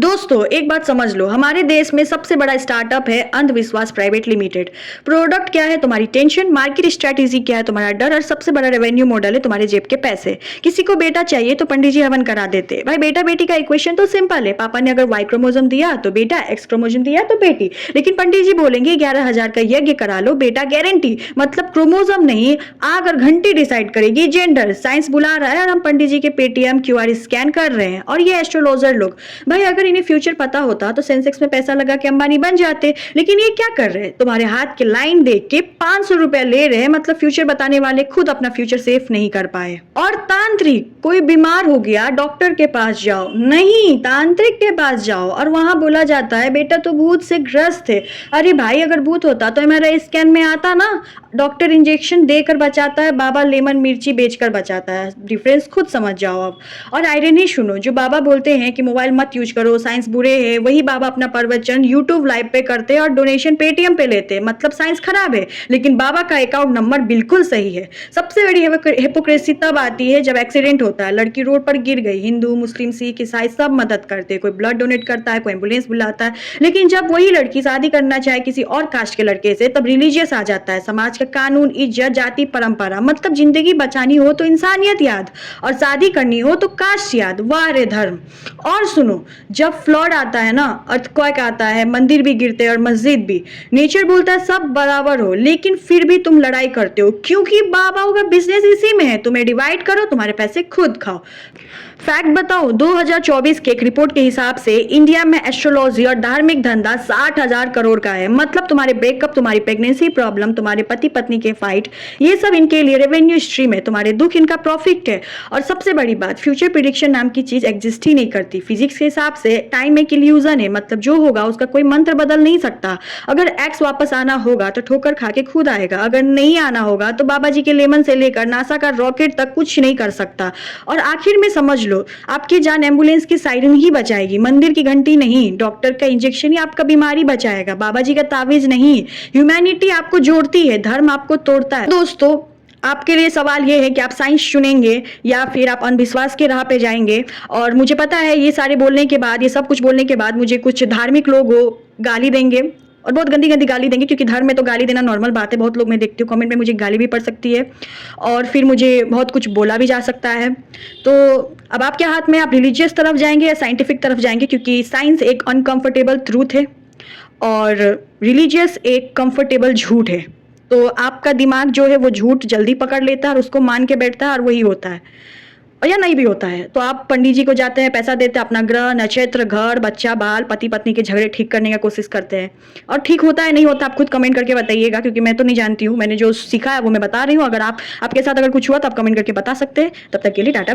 दोस्तों एक बात समझ लो, हमारे देश में सबसे बड़ा स्टार्टअप है अंधविश्वास प्राइवेट लिमिटेड। प्रोडक्ट क्या है? तुम्हारी टेंशन। मार्केट स्ट्रेटेजी क्या है? तुम्हारा डर। और सबसे बड़ा रेवेन्यू मॉडल है तुम्हारे जेब के पैसे। किसी को बेटा चाहिए तो पंडित जी हवन करा देते। भाई बेटा बेटी का इक्वेशन तो सिंपल है। पापा ने अगर वाई क्रोमोसोम दिया तो बेटा, एक्स क्रोमोसोम दिया तो बेटी। लेकिन पंडित जी बोलेंगे 11,000 का यज्ञ करा लो, बेटा गारंटी। मतलब क्रोमोसोम नहीं, आग और घंटी डिसाइड करेगी जेंडर। साइंस बुला रहा है और हम पंडित जी के पेटीएम क्यूआर स्कैन कर रहे हैं। और ये एस्ट्रोलॉजर लोग, भाई अगर इन्हें फ्यूचर पता होता तो सेंसेक्स में पैसा लगा के अंबानी बन जाते। लेकिन ये क्या कर रहे हैं? तुम्हारे हाथ की लाइन देख के 500 रुपया ले रहे हैं। मतलब फ्यूचर बताने वाले खुद अपना फ्यूचर सेफ नहीं कर पाए। और तांत्रिक, कोई बीमार हो गया डॉक्टर के पास जाओ, नहीं तांत्रिक के पास जाओ। और वहां बोला जाता है बेटा तो भूत से ग्रस्त है। अरे भाई अगर भूत होता तो हमारा स्कैन में आता ना। डॉक्टर इंजेक्शन देकर बचाता है, बाबा लेमन मिर्ची बेचकर बचाता है। डिफरेंस खुद समझ जाओ अब। और आयरनी सुनो, जो बाबा बोलते हैं कि मोबाइल मत यूज करो, साइंस बुरे है, वही बाबा अपना प्रवचन यूट्यूब लाइव पे करते हैं और डोनेशन पेटीएम पे लेते हैं। मतलब साइंस खराब है लेकिन बाबा का अकाउंट नंबर बिल्कुल सही है। सबसे बड़ी हिपोक्रेसी तब आती है जब एक्सीडेंट होता है, लड़की रोड पर गिर गई, हिंदू मुस्लिम सिख ईसाई सब मदद करते हैं। कोई ब्लड डोनेट करता है, कोई एम्बुलेंस बुलाता है। लेकिन जब वही लड़की शादी करना चाहे किसी और कास्ट के लड़के से, तब रिलीजियस आ जाता है। समाज का कानून, इज्जत, जाति, परंपरा। मतलब जिंदगी बचानी हो तो इंसानियत याद, और शादी करनी हो तो कास्ट याद। वाह रे धर्म। और सुनो, जब फ्लड आता है ना, अर्थक्वेक आता है, मंदिर भी गिरते हैं और मस्जिद भी, नेचर बोलता है सब बराबर हो, लेकिन फिर भी तुम लड़ाई करते हो क्योंकि बाबाओं का बिजनेस इसी में है। तुम्हें डिवाइड करो, तुम्हारे पैसे खुद खाओ। फैक्ट बताओ, 2024 के एक रिपोर्ट के हिसाब से इंडिया में एस्ट्रोलॉजी और धार्मिक धंधा 60,000 करोड़ का है। मतलब तुम्हारे ब्रेकअप, तुम्हारी प्रेगनेंसी प्रॉब्लम, तुम्हारे पति पत्नी के फाइट, ये सब इनके लिए रेवेन्यू स्ट्रीम है। तुम्हारे दुख इनका प्रॉफिट है। और सबसे बड़ी बात, फ्यूचर प्रिडिक्शन नाम की चीज एग्जिस्ट ही नहीं करती। फिजिक्स के हिसाब से टाइम एक इल्यूजन है। मतलब जो होगा उसका कोई मंत्र बदल नहीं सकता। अगर एक्स वापस आना होगा तो ठोकर खा के खुद आएगा, अगर नहीं आना होगा तो बाबा जी के लेमन से लेकर नासा का रॉकेट तक कुछ नहीं कर सकता। और आखिर में समझ लो, आपकी जान एम्बुलेंस की सायरन ही बचाएगी, मंदिर की घंटी नहीं। डॉक्टर का इंजेक्शन ही आपका बीमारी बचाएगा, बाबा जी का तावीज नहीं। ह्यूमैनिटी आपको जोड़ती है, धर्म आपको तोड़ता है। दोस्तों आपके लिए सवाल ये है कि आप साइंस चुनेंगे या फिर आप अंधविश्वास के राह पे जाएंगे। और मुझे पता है ये सारे बोलने के बाद, ये सब कुछ बोलने के बाद मुझे कुछ धार्मिक लोग गाली देंगे और बहुत गंदी गंदी गाली देंगे, क्योंकि धर्म में तो गाली देना नॉर्मल बात है। बहुत लोग मैं देखती हूँ कमेंट में मुझे गाली भी पड़ सकती है और फिर मुझे बहुत कुछ बोला भी जा सकता है। तो अब आपके हाथ में, आप रिलीजियस तरफ जाएंगे या साइंटिफिक तरफ जाएंगे, क्योंकि साइंस एक अनकंफर्टेबल ट्रूथ है और रिलीजियस एक कंफर्टेबल झूठ है। तो आपका दिमाग जो है वो झूठ जल्दी पकड़ लेता है और उसको मान के बैठता है और वही होता है, और या नहीं भी होता है। तो आप पंडित जी को जाते हैं, पैसा देते हैं, अपना ग्रह, नक्षत्र, घर, बच्चा, बाल, पति पत्नी के झगड़े ठीक करने का कोशिश करते हैं। और ठीक होता है नहीं होता, आप खुद कमेंट करके बताइएगा, क्योंकि मैं तो नहीं जानती हूँ। मैंने जो सीखा है वो मैं बता रही हूँ। अगर आपके साथ अगर कुछ हुआ तो आप कमेंट करके बता सकते हैं। तब तक के लिए टाटा।